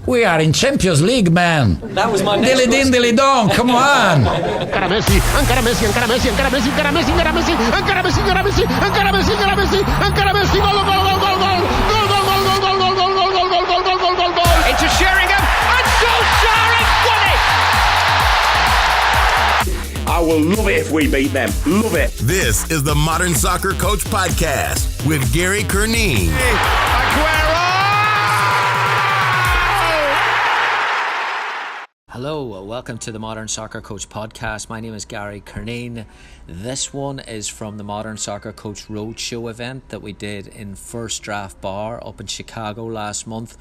We are in Champions League, man. That was my next Dilly din, dilly dong, come on. Encara Messi, encara Messi, encara Messi, encara Messi, encara Messi, encara Messi, encara Messi, encara Messi, encara Messi, encara Messi, encara Messi, gol, gol, gol, gol, gol, gol, gol, gol, gol, gol, gol, gol, gol, gol, gol, gol, gol, gol, gol. Into Sheringham, and Solskjaer has won it. I will love it if we beat them. Love it. This is the Modern Soccer Coach Podcast with Gary Curneen. Hello, welcome to the Modern Soccer Coach Podcast. My name is Gary Curneen. This one is from the Modern Soccer Coach Roadshow event that we did in First Draft Bar up in Chicago last month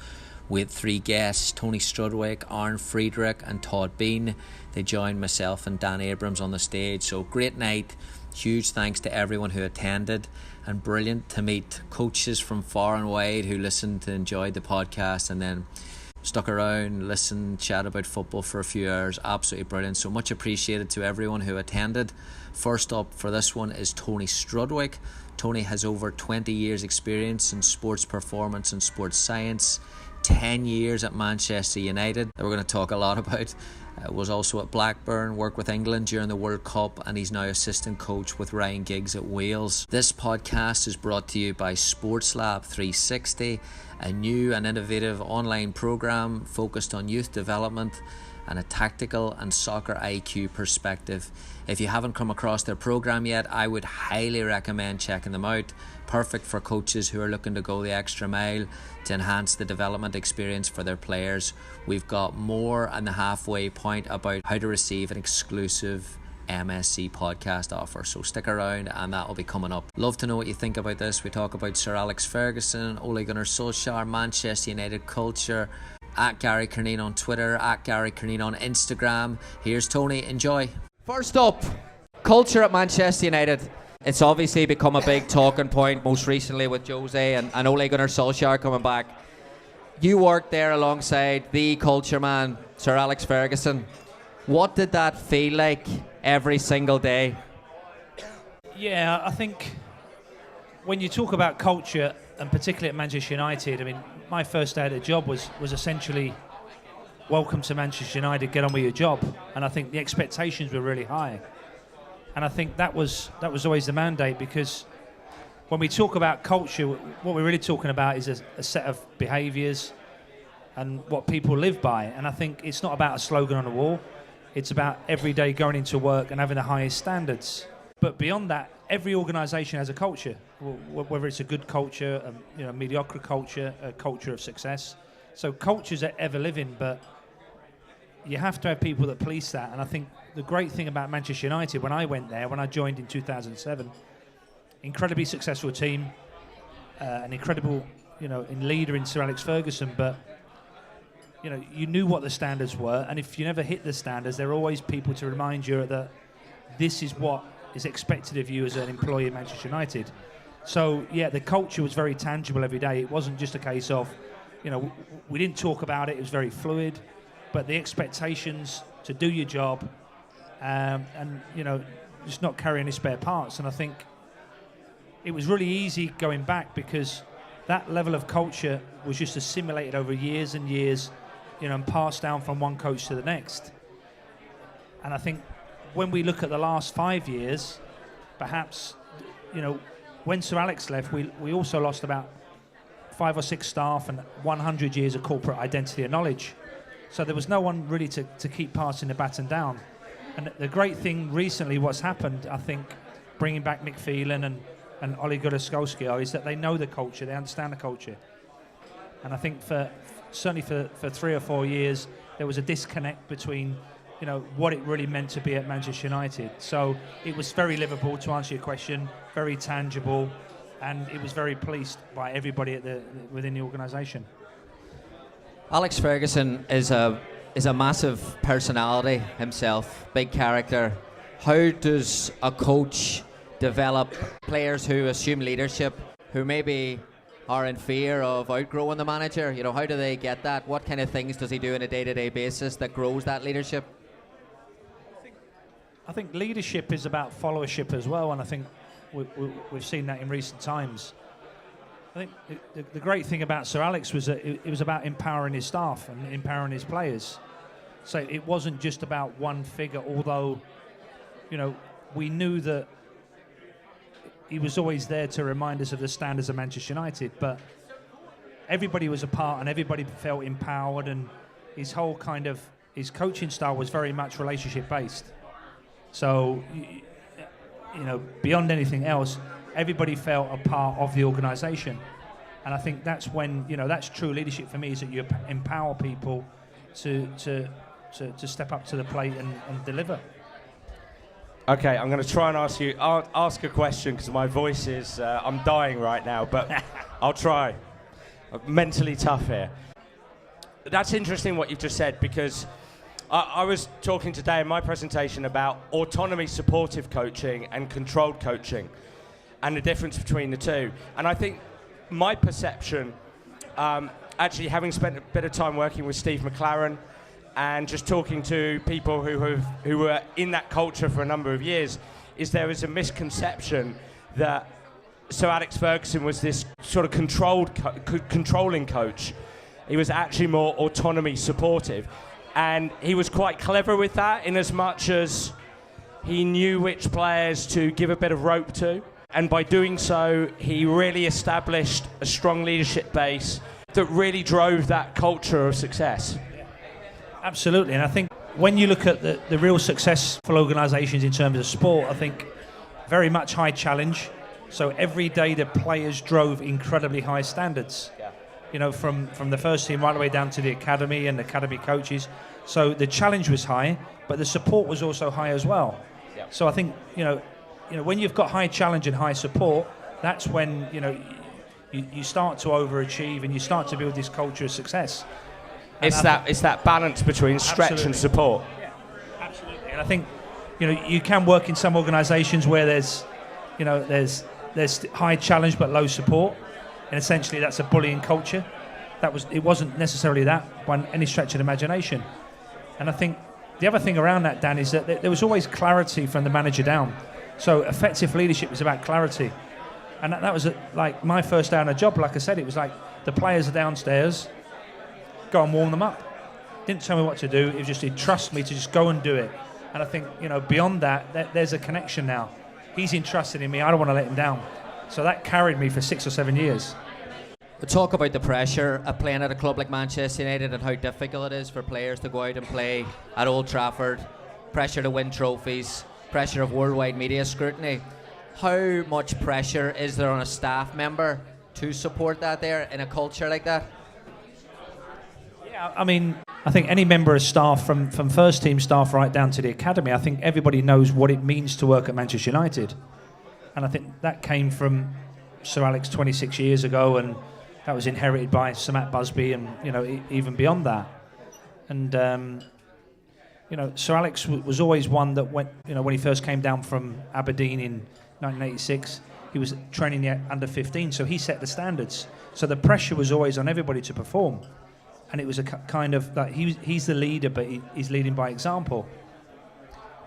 with three guests, Tony Strudwick, Aaron Friedrich and Todd Bean. They joined myself and Dan Abrams on the stage. So great night. Huge thanks to everyone who attended, and brilliant to meet coaches from far and wide who listened and enjoyed the podcast and then stuck around, listened, chat about football for a few hours. Absolutely brilliant. So much appreciated to everyone who attended. First up for this one is Tony Strudwick. Tony has over 20 years experience in sports performance and sports science, 10 years at Manchester United that we're going to talk a lot about. Was also at Blackburn, worked with England during the World Cup, and he's now assistant coach with Ryan Giggs at Wales. This podcast is brought to you by Sports Lab 360, a new and innovative online program focused on youth development and a tactical and soccer IQ perspective. If you haven't come across their program yet, I would highly recommend checking them out. Perfect for coaches who are looking to go the extra mile to enhance the development experience for their players. We've got more on the halfway point about how to receive an exclusive MSC podcast offer, so stick around and that will be coming up. Love to know what you think about this. We talk about Sir Alex Ferguson, Ole Gunnar Solskjaer, Manchester United culture, at Gary Curneen on Twitter, at Gary Curneen on Instagram. Here's Tony, enjoy. First up, culture at Manchester United. It's obviously become a big talking point, most recently with Jose and Ole Gunnar Solskjaer coming back. You worked there alongside the culture man, Sir Alex Ferguson. What did that feel like every single day? Yeah, I think when you talk about culture, and particularly at Manchester United, I mean, my first day at the job was essentially, welcome to Manchester United, get on with your job. And I think the expectations were really high. And I think that was always the mandate, because when we talk about culture, what we're really talking about is a set of behaviours and what people live by. And I think it's not about a slogan on a wall. It's about every day going into work and having the highest standards. But beyond that, every organisation has a culture, whether it's a good culture, a mediocre culture, a culture of success. So cultures are ever living, but you have to have people that police that. And I think the great thing about Manchester United, when I went there, when I joined in 2007, incredibly successful team, an incredible, in leader in Sir Alex Ferguson, but you knew what the standards were, and if you never hit the standards, there are always people to remind you that this is what is expected of you as an employee at Manchester United. So yeah, the culture was very tangible every day. It wasn't just a case of, we didn't talk about it. It was very fluid, but the expectations to do your job, and just not carry any spare parts. And I think it was really easy going back, because that level of culture was just assimilated over years and years, and passed down from one coach to the next. And I think when we look at the last 5 years, perhaps, when Sir Alex left, we also lost about 5 or 6 staff and 100 years of corporate identity and knowledge. So there was no one really to keep passing the baton down. And the great thing recently, what's happened, I think, bringing back Mick Phelan and Ole Gunnar Solskjaer, is that they know the culture, they understand the culture. And I think certainly for 3 or 4 years, there was a disconnect between, what it really meant to be at Manchester United. So it was very livable, to answer your question, very tangible, and it was very policed by everybody within the organisation. Alex Ferguson is a massive personality himself, big character. How does a coach develop players who assume leadership, who maybe are in fear of outgrowing the manager? How do they get that? What kind of things does he do on a day-to-day basis that grows that leadership? I think leadership is about followership as well, and I think we've seen that in recent times. I think the great thing about Sir Alex was that it was about empowering his staff and empowering his players. So it wasn't just about one figure, although, we knew that he was always there to remind us of the standards of Manchester United, but everybody was a part and everybody felt empowered, and his whole his coaching style was very much relationship based. So, beyond anything else, everybody felt a part of the organisation. And I think that's when, that's true leadership for me, is that you empower people to step up to the plate and deliver. Okay, I'm going to try and ask a question, because my voice is, I'm dying right now, but I'll try. I'm mentally tough here. That's interesting what you've just said, because I was talking today in my presentation about autonomy supportive coaching and controlled coaching and the difference between the two. And I think my perception, actually having spent a bit of time working with Steve McLaren and just talking to people who were in that culture for a number of years, is there is a misconception that Sir Alex Ferguson was this sort of controlling coach. He was actually more autonomy supportive. And he was quite clever with that, in as much as he knew which players to give a bit of rope to. And by doing so, he really established a strong leadership base that really drove that culture of success. Absolutely. And I think when you look at the real successful organisations in terms of sport, I think very much high challenge. So every day the players drove incredibly high standards. From the first team right the way down to the academy and academy coaches. So the challenge was high, but the support was also high as well. Yeah. So I think, when you've got high challenge and high support, that's when, you start to overachieve and you start to build this culture of success. It's that balance between stretch and support. Yeah, absolutely. And I think, you can work in some organisations where there's high challenge but low support. And essentially that's a bullying culture. It wasn't necessarily that by any stretch of the imagination. And I think the other thing around that, Dan, is that there was always clarity from the manager down. So effective leadership was about clarity. And that was like my first day on a job. Like I said, it was like the players are downstairs, go and warm them up. Didn't tell me what to do. It was just, he'd trust me to just go and do it. And I think, beyond that, there's a connection now. He's entrusted in me. I don't want to let him down. So that carried me for 6 or 7 years. We talk about the pressure of playing at a club like Manchester United and how difficult it is for players to go out and play at Old Trafford, pressure to win trophies, pressure of worldwide media scrutiny. How much pressure is there on a staff member to support that there in a culture like that? Yeah, I think any member of staff, from first team staff right down to the academy, I think everybody knows what it means to work at Manchester United. And I think that came from Sir Alex 26 years ago, and that was inherited by Sir Matt Busby, and even beyond that. And Sir Alex was always one that when he first came down from Aberdeen in 1986, he was training the under 15, so he set the standards. So the pressure was always on everybody to perform, and it was a kind of like he's the leader, but he's leading by example.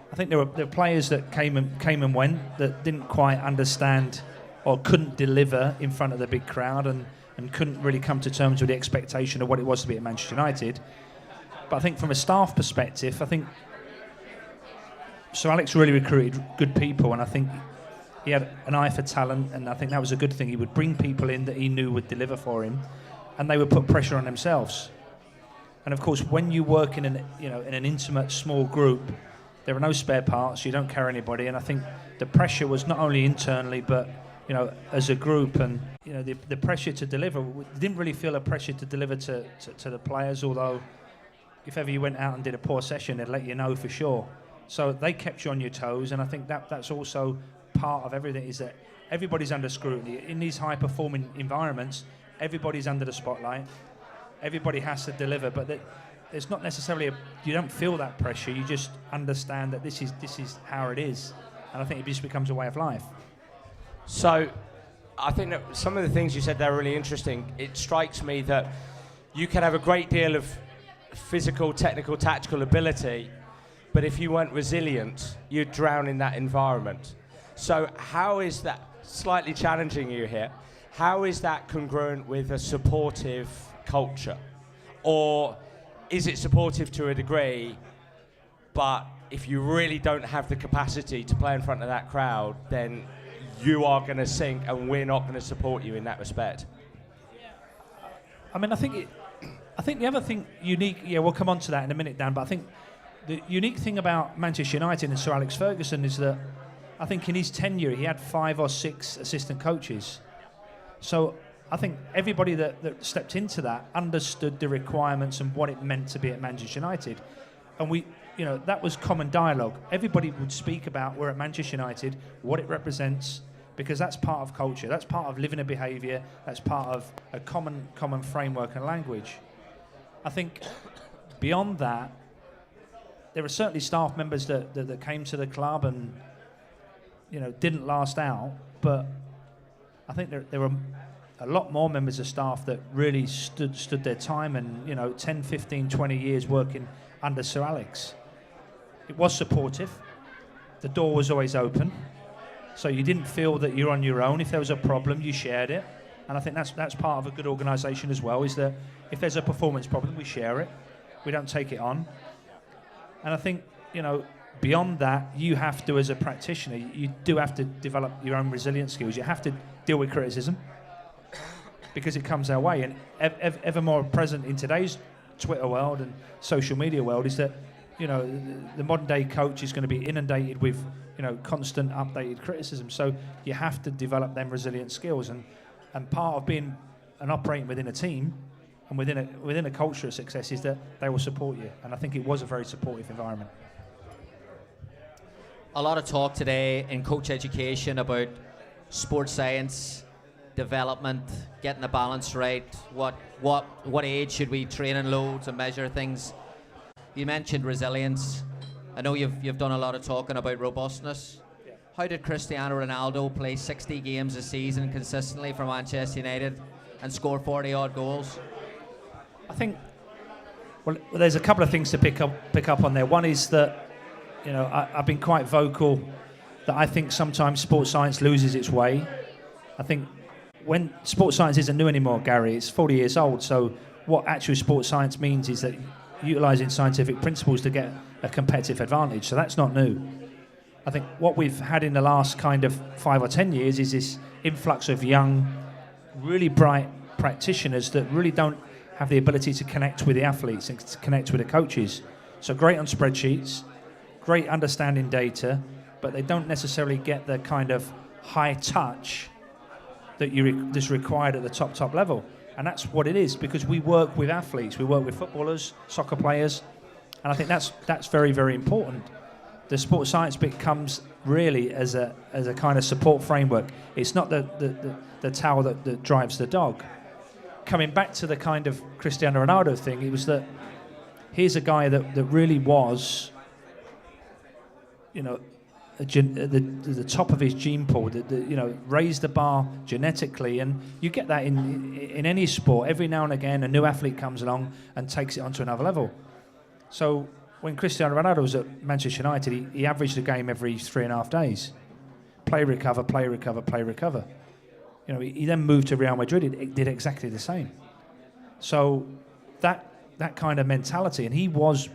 I think there were players that came and went that didn't quite understand or couldn't deliver in front of the big crowd and couldn't really come to terms with the expectation of what it was to be at Manchester United. But I think from a staff perspective, I think Sir Alex really recruited good people, and I think he had an eye for talent, and I think that was a good thing. He would bring people in that he knew would deliver for him, and they would put pressure on themselves. And of course, when you work in an intimate small group, there are no spare parts. You don't carry anybody, and I think the pressure was not only internally, but as a group, and the pressure to deliver. We didn't really feel a pressure to deliver to the players, although if ever you went out and did a poor session, they'd let you know for sure. So they kept you on your toes, and I think that's also part of everything, is that everybody's under scrutiny. In these high-performing environments, everybody's under the spotlight. Everybody has to deliver, but there's not necessarily you don't feel that pressure. You just understand that this is how it is, and I think it just becomes a way of life. So I think that some of the things you said there are really interesting. It strikes me that you can have a great deal of physical, technical, tactical ability, but if you weren't resilient, you'd drown in that environment. So how is that, slightly challenging you here, how is that congruent with a supportive culture? Or is it supportive to a degree, but if you really don't have the capacity to play in front of that crowd, then you are going to sink and we're not going to support you in that respect? I mean, I think the other thing unique, we'll come on to that in a minute, Dan, but I think the unique thing about Manchester United and Sir Alex Ferguson is that I think in his tenure he had 5 or 6 assistant coaches. So I think everybody that stepped into that understood the requirements and what it meant to be at Manchester United. And that was common dialogue. Everybody would speak about we're at Manchester United, what it represents, because that's part of culture, that's part of living a behaviour, that's part of a common framework and language. I think beyond that, there are certainly staff members that came to the club and didn't last out, but I think there were a lot more members of staff that really stood their time and 10, 15, 20 years working under Sir Alex. It was supportive. The door was always open. So you didn't feel that you're on your own. If there was a problem, you shared it. And I think that's part of a good organisation as well, is that if there's a performance problem, we share it. We don't take it on. And I think, beyond that, you have to, as a practitioner, you do have to develop your own resilience skills. You have to deal with criticism because it comes our way. And ever more present in today's Twitter world and social media world is that, the modern day coach is going to be inundated with, constant updated criticism. So you have to develop them resilient skills. And part of being and operating within a team and within a culture of success is that they will support you. And I think it was a very supportive environment. A lot of talk today in coach education about sports science, development, getting the balance right. What age should we train in loads and measure things? You mentioned resilience. I know you've done a lot of talking about robustness. Yeah. How did Cristiano Ronaldo play 60 games a season consistently for Manchester United and score 40-odd goals? I think, well, there's a couple of things to pick up on there. One is that, I've been quite vocal that I think sometimes sports science loses its way. I think when sports science isn't new anymore, Gary, it's 40 years old. So what actual sports science means is that utilising scientific principles to get a competitive advantage. So that's not new. I think what we've had in the last kind of 5 or 10 years is this influx of young, really bright practitioners that really don't have the ability to connect with the athletes and to connect with the coaches. So great on spreadsheets, great understanding data, but they don't necessarily get the kind of high touch that's required at the top level. And that's what it is, because we work with athletes, we work with footballers, soccer players, and I think that's very, very important. The sports science bit comes really as a kind of support framework. It's not the towel that drives the dog. Coming back to the kind of Cristiano Ronaldo thing, it was that here's a guy that really was, the top of his gene pool, raised the bar genetically, and you get that in any sport. Every now and again, a new athlete comes along and takes it onto another level. So when Cristiano Ronaldo was at Manchester United, he averaged a game every 3.5 days. Play, recover, play, recover, play, recover. He then moved to Real Madrid. It did exactly the same. So that kind of mentality, and he was,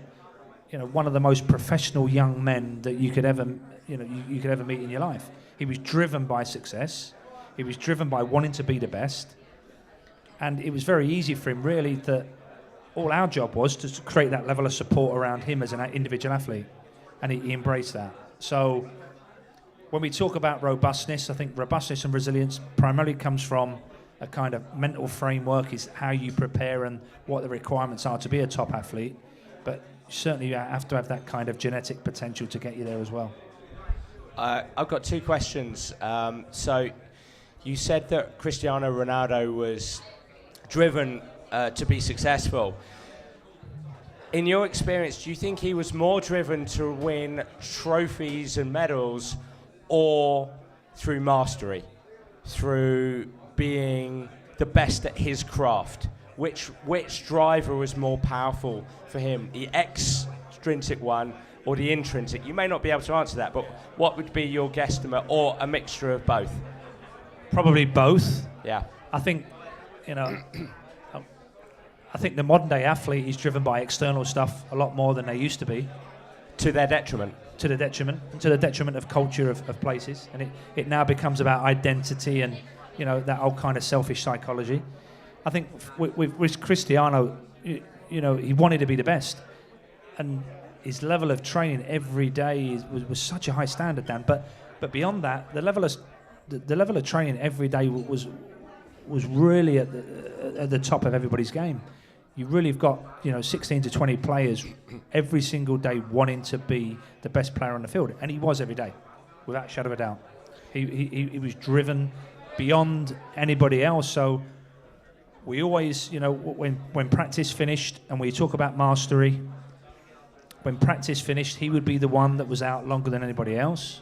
one of the most professional young men that you could ever meet in your life. He was driven by success. He was driven by wanting to be the best. And it was very easy for him, really, that all our job was to create that level of support around him as an individual athlete. And he embraced that. So when we talk about robustness, I think robustness and resilience primarily comes from a kind of mental framework, is how you prepare and what the requirements are to be a top athlete. But certainly you have to have that kind of genetic potential to get you there as well. I've got 2 questions. So you said that Cristiano Ronaldo was driven to be successful. In your experience, do you think he was more driven to win trophies and medals, or through mastery, through being the best at his craft? Which driver was more powerful for him, the extrinsic one or the intrinsic? You may not be able to answer that, but what would be your guesstimate, or a mixture of both? Probably both. Yeah. I think, you know, I think the modern day athlete is driven by external stuff a lot more than they used to be. To their detriment. To the detriment of culture of places, and it now becomes about identity and, you know, that old kind of selfish psychology. I think with Cristiano, you know, he wanted to be the best, and his level of training every day was such a high standard, Dan. But beyond that, the level of training every day was really at the top of everybody's game. You really have got, you know, 16 to 20 players every single day wanting to be the best player on the field, and he was every day, without a shadow of a doubt. He was driven beyond anybody else. So we always, you know, when practice finished, and we talk about mastery, when practice finished, he would be the one that was out longer than anybody else.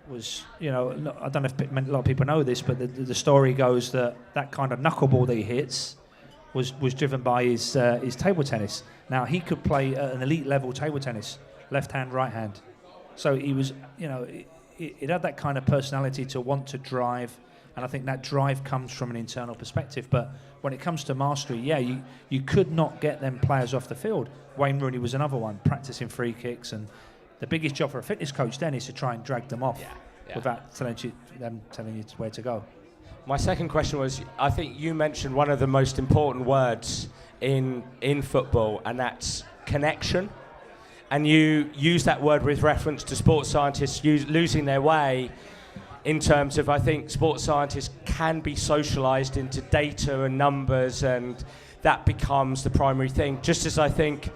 Was, you know, I don't know if a lot of people know this, but the story goes that kind of knuckleball that he hits was driven by his table tennis. Now, he could play at an elite level table tennis, left hand, right hand. So he was, you know, it had that kind of personality to want to drive, and I think that drive comes from an internal perspective. But when it comes to mastery, yeah, you could not get them players off the field. Wayne Rooney was another one, practicing free kicks, and the biggest job for a fitness coach then is to try and drag them off without telling you where to go. My second question was, I think you mentioned one of the most important words in football, and that's connection. And you use that word with reference to sports scientists losing their way in terms of, I think sports scientists can be socialised into data and numbers, and that becomes the primary thing. Just as I think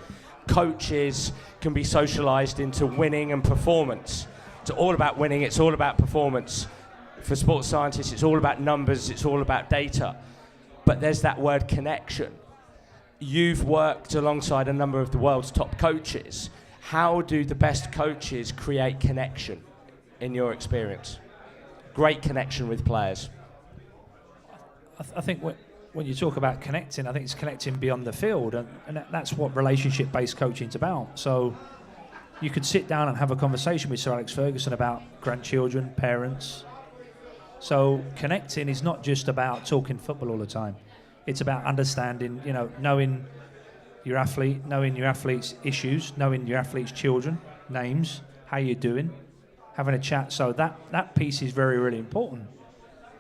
coaches can be socialised into winning and performance. It's all about winning, it's all about performance. For sports scientists, it's all about numbers, it's all about data. But there's that word connection. You've worked alongside a number of the world's top coaches. How do the best coaches create connection, in your experience? Great connection with players. I think when you talk about connecting, I think it's connecting beyond the field, and that's what relationship-based coaching is about. So you could sit down and have a conversation with Sir Alex Ferguson about grandchildren, parents. So connecting is not just about talking football all the time. It's about understanding, you know, knowing your athlete, knowing your athlete's issues, knowing your athlete's children, names, how you're doing, having a chat. So that piece is very, really important.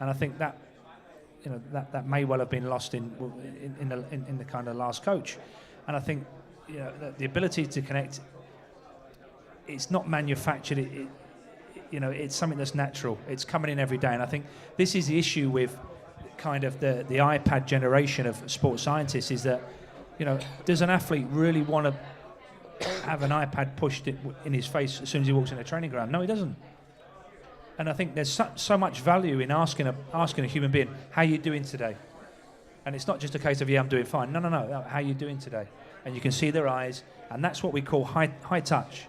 And I think that, you know, that may well have been lost in the kind of last coach. And I think, you know, the ability to connect, it's not manufactured. You know, it's something that's natural. It's coming in every day. And I think this is the issue with kind of the iPad generation of sports scientists, is that, you know, does an athlete really want to have an iPad pushed in his face as soon as he walks in a training ground? No, he doesn't. And I think there's so much value in asking a human being, how are you doing today? And it's not just a case of, yeah, I'm doing fine. No, how are you doing today? And you can see their eyes, and that's what we call high touch.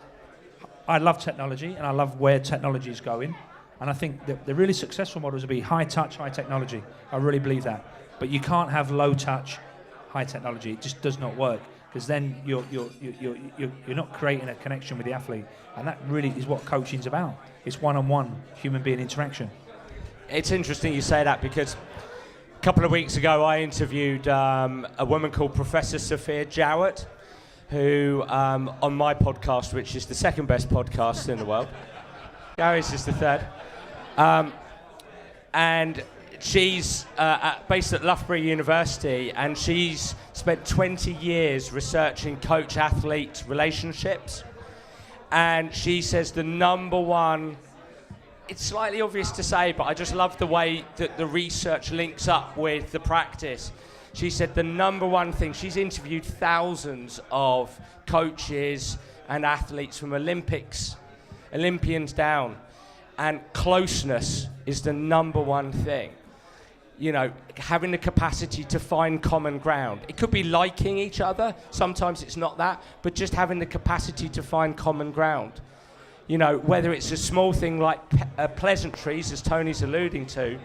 I love technology, and I love where technology is going. And I think that the really successful models will be high touch, high technology. I really believe that. But you can't have low touch, high technology. It just does not work, because then you're not creating a connection with the athlete. And that really is what coaching's about. It's one-on-one human being interaction. It's interesting you say that, because a couple of weeks ago I interviewed a woman called Professor Sophia Jowett, who on my podcast, which is the second best podcast in the world, Gary's is the third, and she's based at Loughborough University, and she's spent 20 years researching coach-athlete relationships. And she says the number one, it's slightly obvious to say, but I just love the way that the research links up with the practice. She said the number one thing, she's interviewed thousands of coaches and athletes from Olympians down, and closeness is the number one thing. You know, having the capacity to find common ground. It could be liking each other, sometimes it's not that, but just having the capacity to find common ground. You know, whether it's a small thing like pleasantries, as Tony's alluding to,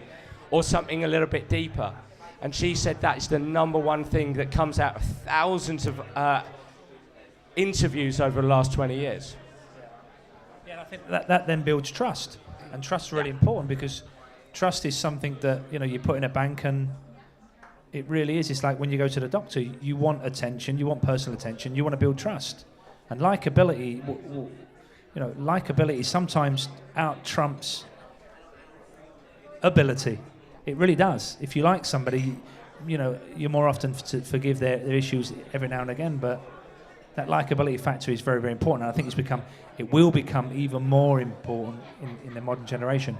or something a little bit deeper. And she said that is the number one thing that comes out of thousands of interviews over the last 20 years. Yeah, and I think that then builds trust. And trust's really important, because trust is something that, you put in a bank, and it really is. It's like when you go to the doctor, you want attention, you want personal attention, you want to build trust. And likability, likability sometimes out-trumps ability. It really does. If you like somebody, you're more often to forgive their issues every now and again, but that likability factor is very, very important. And I think it will become even more important in the modern generation.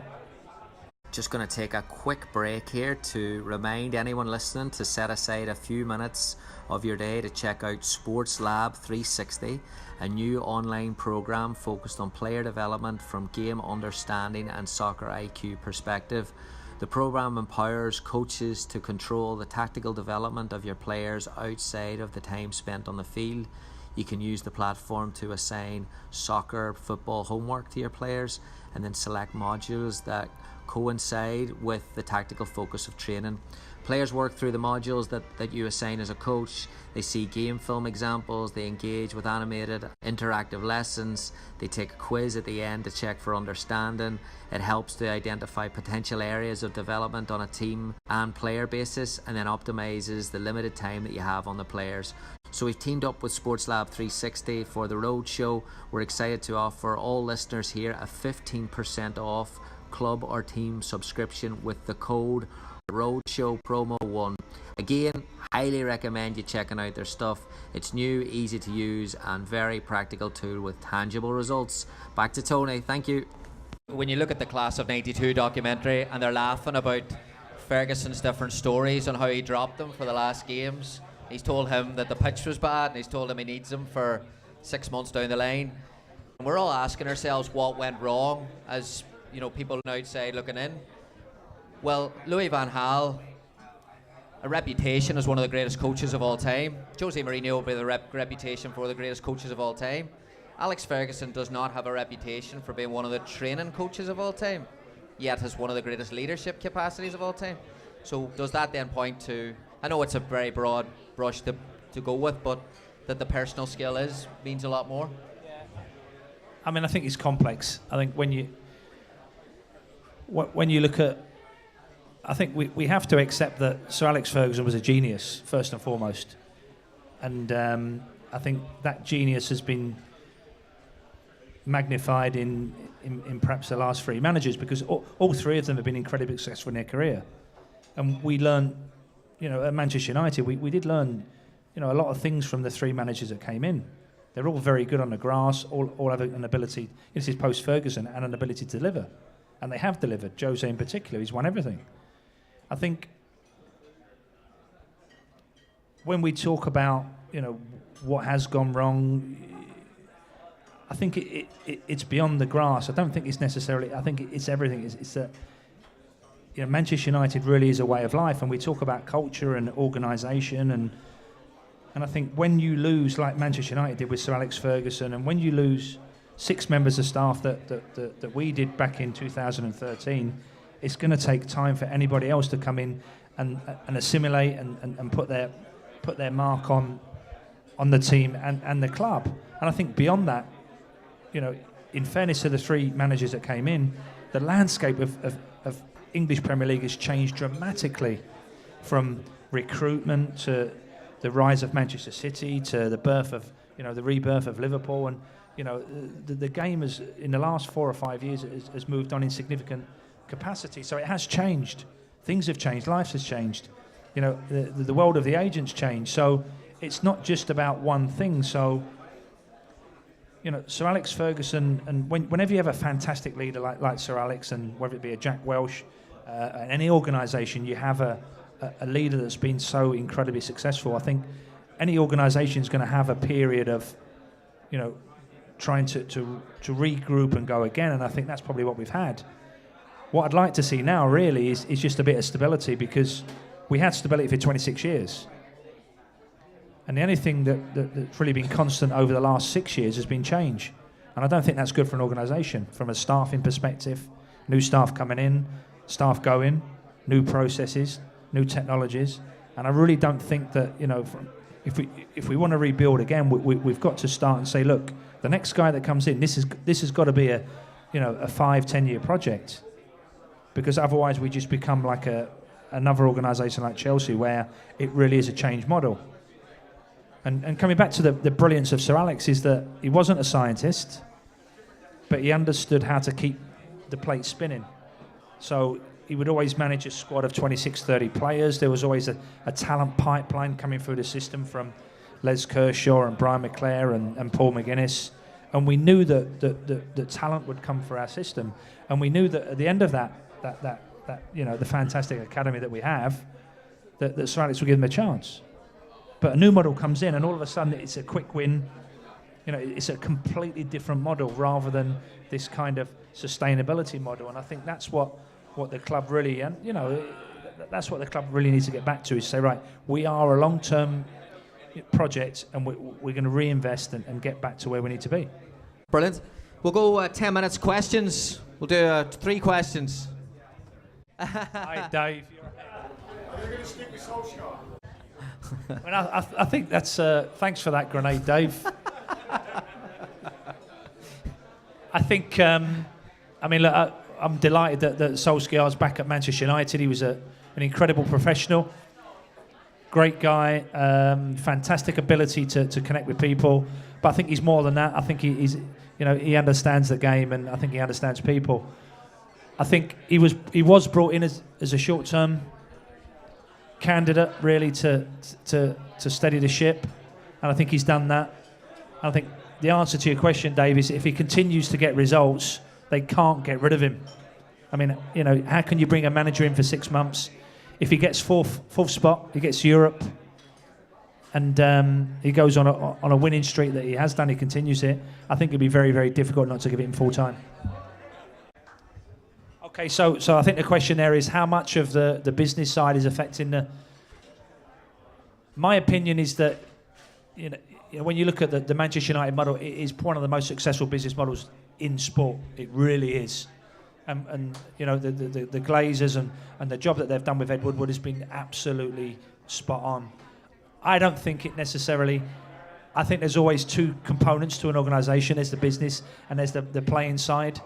Just going to take a quick break here to remind anyone listening to set aside a few minutes of your day to check out Sports Lab 360, a new online program focused on player development from game understanding and soccer IQ perspective. The program empowers coaches to control the tactical development of your players outside of the time spent on the field. You can use the platform to assign soccer, football homework to your players, and then select modules that coincide with the tactical focus of training. Players work through the modules that you assign as a coach. They see game film examples, they engage with animated interactive lessons, they take a quiz at the end to check for understanding. It helps to identify potential areas of development on a team and player basis, and then optimizes the limited time that you have on the players. So we've teamed up with Sports Lab 360 for the Roadshow. We're excited to offer all listeners here a 15% off club or team subscription with the code Roadshow Promo 1. Again, highly recommend you checking out their stuff. It's new, easy to use, and very practical tool with tangible results. Back to Tony. Thank you. When you look at the Class of '92 documentary, and they're laughing about Ferguson's different stories on how he dropped them for the last games. He's told him that the pitch was bad, and he's told him he needs him for 6 months down the line. And we're all asking ourselves what went wrong, as people on the outside looking in. Well, Louis van Gaal, a reputation as one of the greatest coaches of all time. Jose Mourinho will be the reputation for the greatest coaches of all time. Alex Ferguson does not have a reputation for being one of the training coaches of all time, yet has one of the greatest leadership capacities of all time. So does that then point to, I know it's a very broad brush to go with, but that the personal skill means a lot more? I mean, I think it's complex. I think when you look at, I think we have to accept that Sir Alex Ferguson was a genius, first and foremost. And I think that genius has been magnified in perhaps the last three managers, because all three of them have been incredibly successful in their career. And we learned, at Manchester United, we did learn, a lot of things from the three managers that came in. They're all very good on the grass, all have an ability, this is post-Ferguson, and an ability to deliver. And they have delivered. Jose in particular, he's won everything. I think when we talk about, what has gone wrong, I think it's beyond the grass. I don't think it's necessarily, I think it's everything. It's that, Manchester United really is a way of life, and we talk about culture and organisation, and I think when you lose, like Manchester United did with Sir Alex Ferguson, and when you lose 6 members of staff that we did back in 2013, it's going to take time for anybody else to come in and assimilate and put their mark on the team and the club. And I think beyond that, in fairness to the 3 managers that came in, the landscape of English Premier League has changed dramatically, from recruitment to the rise of Manchester City to the birth of, the rebirth of Liverpool. And, the game has, in the last 4 or 5 years, has moved on in significant capacity. So it has changed. Things have changed. Life has changed. The world of the agents changed. So it's not just about one thing. So, Sir Alex Ferguson, and whenever you have a fantastic leader like Sir Alex, and whether it be a Jack Welsh, in any organisation, you have a leader that's been so incredibly successful. I think any organisation is going to have a period of, trying to regroup and go again, and I think that's probably what we've had. What I'd like to see now really is just a bit of stability, because we had stability for 26 years. And the only thing that's really been constant over the last 6 years has been change. And I don't think that's good for an organisation from a staffing perspective. New staff coming in, staff going, new processes, new technologies. And I really don't think that, if we want to rebuild again, we've got to start and say, look, the next guy that comes in, this has got to be a 5-10 year project. because otherwise we just become like another organisation like Chelsea, where it really is a change model. And coming back to the brilliance of Sir Alex is that he wasn't a scientist, but he understood how to keep the plate spinning. So he would always manage a squad of 26, 30 players. There was always a talent pipeline coming through the system from Les Kershaw and Brian McClare and Paul McGuinness. And we knew that the talent would come through our system. And we knew that at the end of that the fantastic academy that we have, that Sir Alex would give them a chance. But a new model comes in, and all of a sudden it's a quick win. It's a completely different model rather than this kind of sustainability model. And I think that's what the club really, that's what the club really needs to get back to, is say, right, we are a long-term project, and we're going to reinvest and get back to where we need to be. Brilliant. We'll go 10 minutes questions. We'll do 3 questions. Hi, Dave. Are you going to stick with Solskjaer? I think that's... thanks for that grenade, Dave. I think... look, I'm delighted that Solskjaer's back at Manchester United. He was an incredible professional. Great guy. Fantastic ability to connect with people. But I think he's more than that. I think he understands the game, and I think he understands people. I think he was brought in as a short-term candidate, really, to steady the ship, and I think he's done that. I think the answer to your question, Dave, is if he continues to get results, they can't get rid of him. How can you bring a manager in for 6 months? If he gets fourth spot, he gets Europe, and he goes on a winning streak that he has done, he continues it, I think it'd be very, very difficult not to give it him full time. Okay, so I think the question there is how much of the business side is affecting the... My opinion is that when you look at the Manchester United model, it is one of the most successful business models in sport. It really is. And the Glazers and the job that they've done with Ed Woodward has been absolutely spot on. I don't think it necessarily... I think there's always 2 components to an organisation. There's the business and there's the playing side.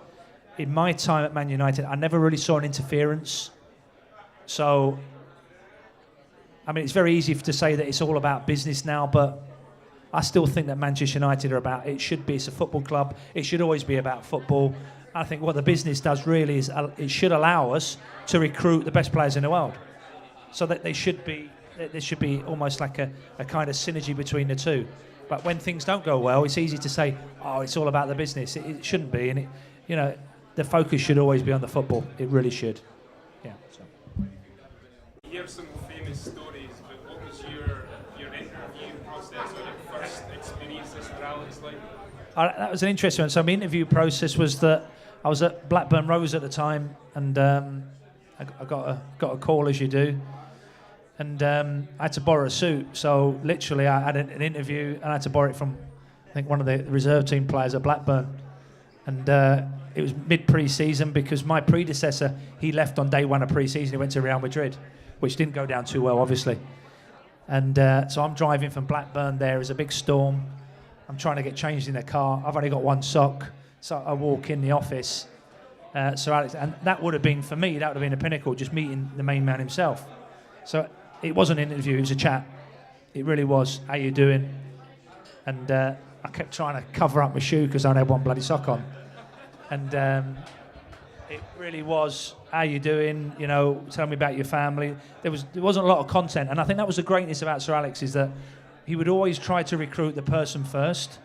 In my time at Man United, I never really saw an interference. So, it's very easy to say that it's all about business now, but I still think that Manchester United it's a football club. It should always be about football. I think what the business does really is it should allow us to recruit the best players in the world. So that there should be almost like a kind of synergy between the two. But when things don't go well, it's easy to say, oh, it's all about the business. It shouldn't be, and the focus should always be on the football. It really should. Yeah. So. You hear some famous stories, but what was your interview process or your first experience with Sir Alex like? That was an interesting one. So my interview process was that I was at Blackburn Rovers at the time, and I got a call, as you do, and I had to borrow a suit. So literally, I had an interview, and I had to borrow it from, I think, one of the reserve team players at Blackburn, and it was mid-pre-season because my predecessor, he left on day 1 of pre-season. He went to Real Madrid, which didn't go down too well, obviously. And so I'm driving from Blackburn. There is a big storm. I'm trying to get changed in the car. I've only got 1 sock. So I walk in the office, Sir Alex, and that would have been, for me, that would have been a pinnacle, just meeting the main man himself. So it wasn't an interview, it was a chat. It really was. How you doing? And I kept trying to cover up my shoe because I only had 1 bloody sock on. And it really was, how you doing? Tell me about your family. There wasn't a lot of content, and I think that was the greatness about Sir Alex, is that he would always try to recruit the person first,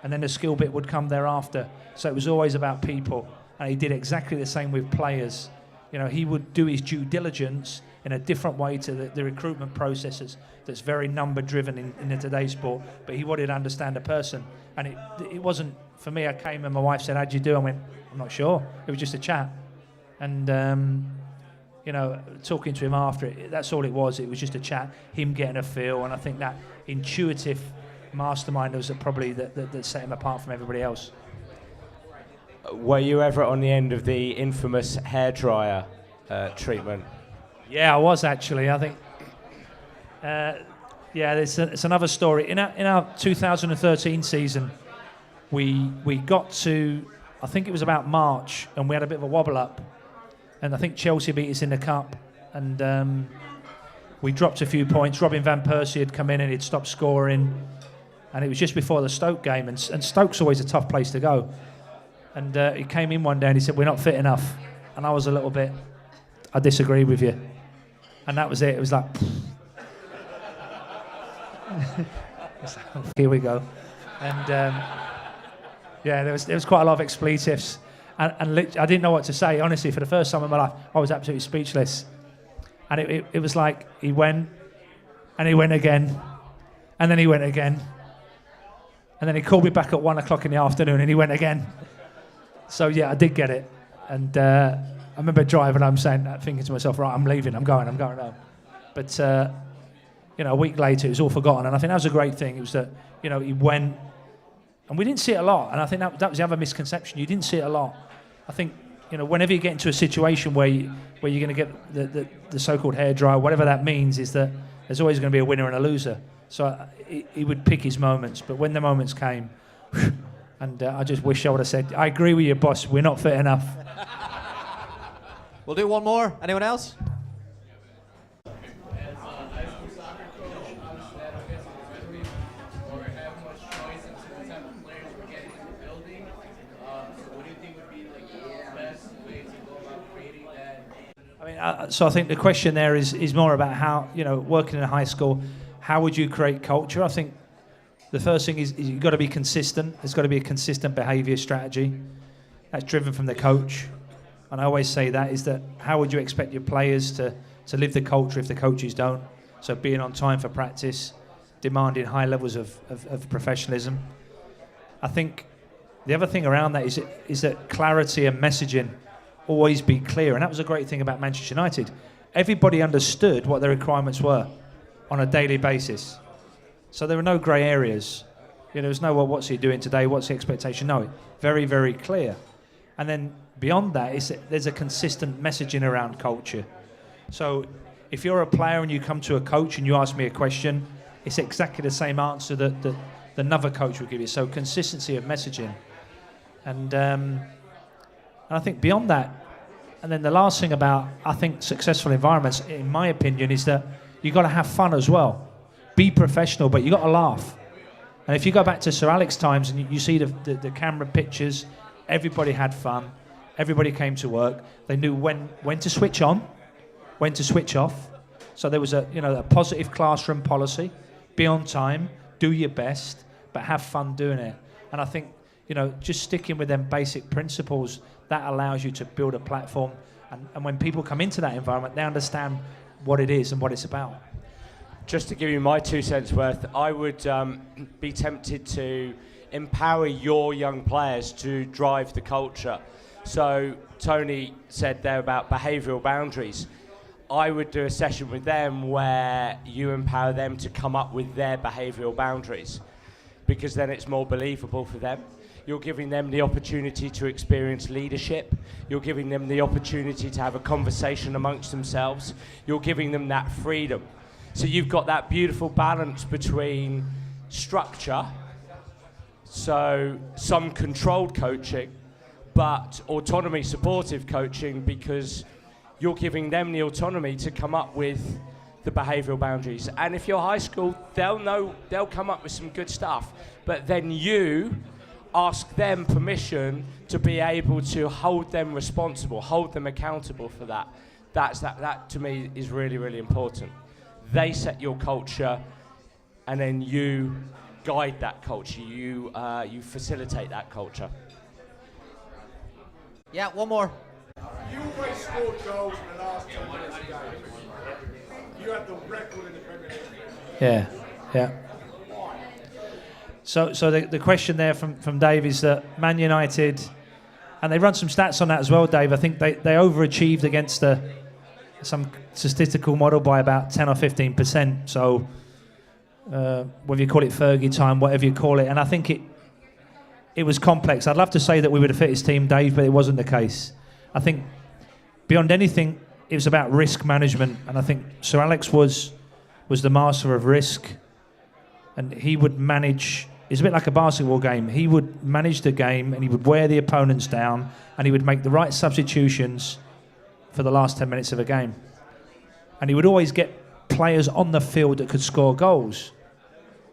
and then the skill bit would come thereafter. So it was always about people, and he did exactly the same with players. He would do his due diligence in a different way to the recruitment processes that's very number-driven in today's sport, but he wanted to understand a person. And it wasn't, for me, I came and my wife said, how'd you do? I went, I'm not sure. It was just a chat. And, talking to him after that's all it was. It was just a chat, him getting a feel, and I think that intuitive mastermind was probably that set him apart from everybody else. Were you ever on the end of the infamous hairdryer treatment? Yeah, I was actually. I think. It's another story. In our 2013 season, we got to, I think it was about March, and we had a bit of a wobble up, and I think Chelsea beat us in the cup, and we dropped a few points. Robin van Persie had come in and he'd stopped scoring, and it was just before the Stoke game, and Stoke's always a tough place to go. And he came in one day and he said, "We're not fit enough," and I was a little bit, "I disagree with you," and that was it. It was like, here we go, and yeah, there was quite a lot of expletives, and I didn't know what to say. Honestly, for the first time in my life, I was absolutely speechless, and it was like he went, and he went again, and then he went again, and then he called me back at 1 o'clock in the afternoon, and he went again. So yeah, I did get it, and I remember driving home thinking to myself, right, I'm leaving, I'm going home. But a week later, it was all forgotten, and I think that was a great thing. It was that, he went, and we didn't see it a lot, and I think that was the other misconception. You didn't see it a lot. I think, whenever you get into a situation where you're going to get the so-called hairdryer, whatever that means, is that there's always going to be a winner and a loser. So he would pick his moments, but when the moments came, and I just wish I would have said, "I agree with you, boss, we're not fit enough." We'll do one more. Anyone else? So I think the question there is more about how, working in a high school, how would you create culture? I think the first thing is you've got to be consistent. There's got to be a consistent behaviour strategy that's driven from the coach. And I always say that is that how would you expect your players to live the culture if the coaches don't? So being on time for practice, demanding high levels of professionalism. I think the other thing around that is that clarity and messaging always be clear. And that was a great thing about Manchester United. Everybody understood what their requirements were on a daily basis. So there were no grey areas. There was no, well, what's he doing today? What's the expectation? No, very, very clear. And then beyond that, there's a consistent messaging around culture. So if you're a player and you come to a coach and you ask me a question, it's exactly the same answer that another coach will give you. So consistency of messaging. And I think beyond that, and then the last thing about, I think, successful environments, in my opinion, is that you've got to have fun as well. Be professional, but you've got to laugh. And if you go back to Sir Alex times and you see the camera pictures, everybody had fun. Everybody came to work. They knew when to switch on, when to switch off. So there was a positive classroom policy. Be on time, do your best, but have fun doing it. And I think, just sticking with them basic principles, that allows you to build a platform. And when people come into that environment, they understand what it is and what it's about. Just to give you my 2 cents worth, I would be tempted to empower your young players to drive the culture. So Tony said there about behavioural boundaries. I would do a session with them where you empower them to come up with their behavioural boundaries, because then it's more believable for them. You're giving them the opportunity to experience leadership. You're giving them the opportunity to have a conversation amongst themselves. You're giving them that freedom. So you've got that beautiful balance between structure, so some controlled coaching, but autonomy supportive coaching, because you're giving them the autonomy to come up with the behavioural boundaries. And if you're high school, they'll come up with some good stuff, but then you ask them permission to be able to hold them responsible, hold them accountable for that. That to me is really, really important. They set your culture, and then you guide that culture. You facilitate that culture. Yeah, one more. You always scored goals in the last 10 minutes of the game. You have the record in the Premier League. Yeah. So the question there from Dave is that Man United, and they run some stats on that as well, Dave. I think they overachieved against some statistical model by about 10 or 15%. So whether you call it Fergie time, whatever you call it, and I think it was complex. I'd love to say that we were the fittest team, Dave, but it wasn't the case. I think beyond anything, it was about risk management, and I think Sir Alex was the master of risk, and he would manage. It's a bit like a basketball game. He would manage the game, and he would wear the opponents down, and he would make the right substitutions for the last 10 minutes of a game. And he would always get players on the field that could score goals.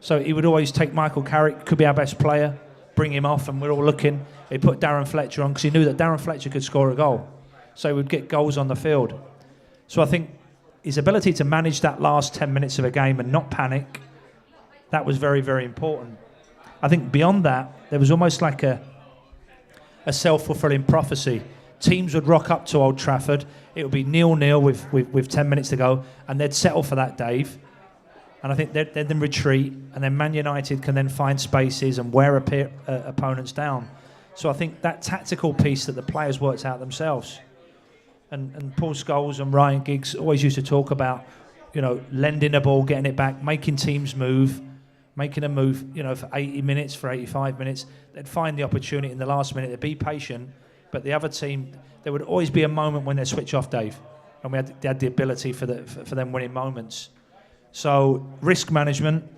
So he would always take Michael Carrick, could be our best player, bring him off, and we're all looking. He'd put Darren Fletcher on because he knew that Darren Fletcher could score a goal. So he would get goals on the field. So I think his ability to manage that last 10 minutes of a game and not panic, that was very, very important. I think beyond that, there was almost like a self-fulfilling prophecy. Teams would rock up to Old Trafford. It would be 0-0 with 10 minutes to go, and they'd settle for that, Dave. And I think they'd then retreat, and then Man United can then find spaces and wear opponents down. So I think that tactical piece that the players worked out themselves. And Paul Scholes and Ryan Giggs always used to talk about, lending the ball, getting it back, making teams move, making a move, for 80 minutes, for 85 minutes. They'd find the opportunity in the last minute. They'd be patient. But the other team, there would always be a moment when they'd switch off, Dave. And they had the ability for them winning moments. So risk management,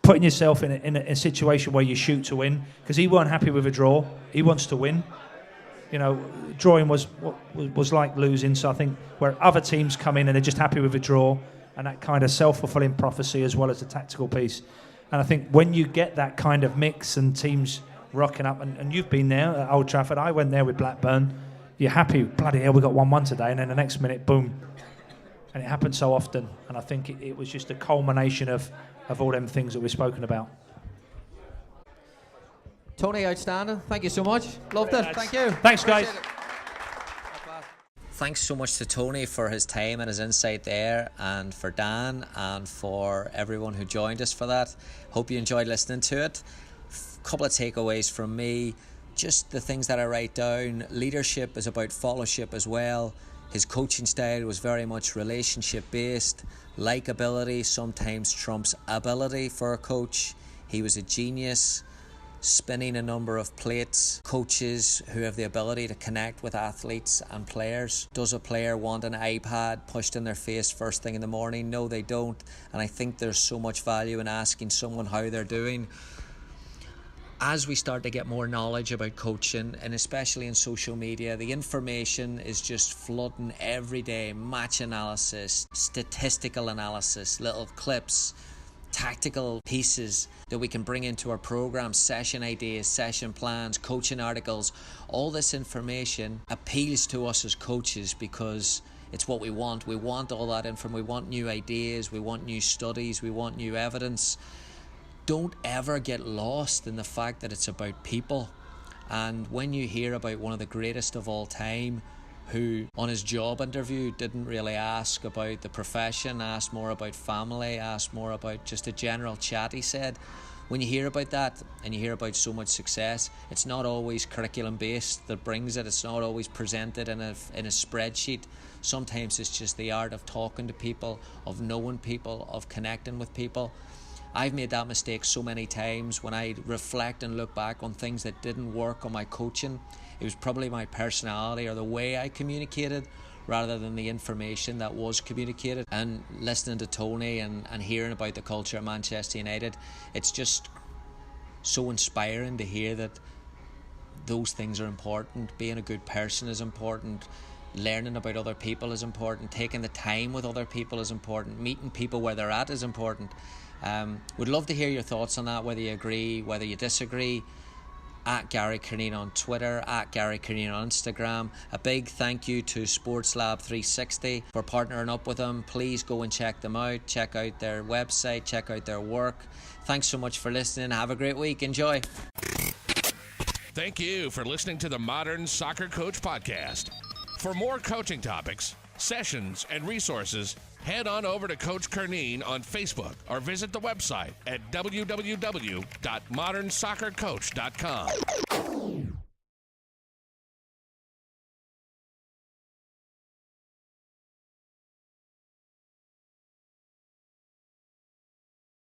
putting yourself in a situation where you shoot to win, because he weren't happy with a draw. He wants to win. Drawing was like losing. So I think where other teams come in and they're just happy with a draw, and that kind of self-fulfilling prophecy as well as the tactical piece. And I think when you get that kind of mix and teams rocking up, and you've been there at Old Trafford, I went there with Blackburn, you're happy, bloody hell, we got 1-1 today, and then the next minute, boom. And it happened so often, and I think it was just a culmination of all them things that we've spoken about. Tony, outstanding. Thank you so much. Loved it. Thank you. Thanks, guys. Thanks so much to Tony for his time and his insight there, and for Dan, and for everyone who joined us for that. Hope you enjoyed listening to it. A couple of takeaways from me. Just the things that I write down. Leadership is about fellowship as well. His coaching style was very much relationship based. Likeability sometimes trumps ability for a coach. He was a genius, spinning a number of plates. Coaches who have the ability to connect with athletes and players. Does a player want an iPad pushed in their face first thing in the morning? No, they don't. And I think there's so much value in asking someone how they're doing. As we start to get more knowledge about coaching, and especially in social media, the information is just flooding every day. Match analysis, statistical analysis, little clips, tactical pieces that we can bring into our programs, session ideas, session plans, coaching articles. All this information appeals to us as coaches because it's what we want. We want all that information. We want new ideas, we want new studies, we want new evidence. Don't ever get lost in the fact that it's about people. And when you hear about one of the greatest of all time, who on his job interview didn't really ask about the profession, asked more about family, asked more about just a general chat, he said, when you hear about that and you hear about so much success, it's not always curriculum based that brings it. It's not always presented in a spreadsheet. Sometimes it's just the art of talking to people, of knowing people, of connecting with people. I've made that mistake so many times. When I reflect and look back on things that didn't work on my coaching, it was probably my personality or the way I communicated rather than the information that was communicated. And listening to Tony and hearing about the culture at Manchester United, it's just so inspiring to hear that those things are important. Being a good person is important. Learning about other people is important. Taking the time with other people is important. Meeting people where they're at is important. Would love to hear your thoughts on that, whether you agree, whether you disagree. At Gary Curneen on Twitter, at Gary Curneen on Instagram. A big thank you to Sports Lab 360 for partnering up with them. Please go and check them out. Check out their website, check out their work. Thanks so much for listening. Have a great week. Enjoy. Thank you for listening to the Modern Soccer Coach Podcast. For more coaching topics, sessions, and resources, head on over to Coach Curneen on Facebook or visit the website at www.modernsoccercoach.com.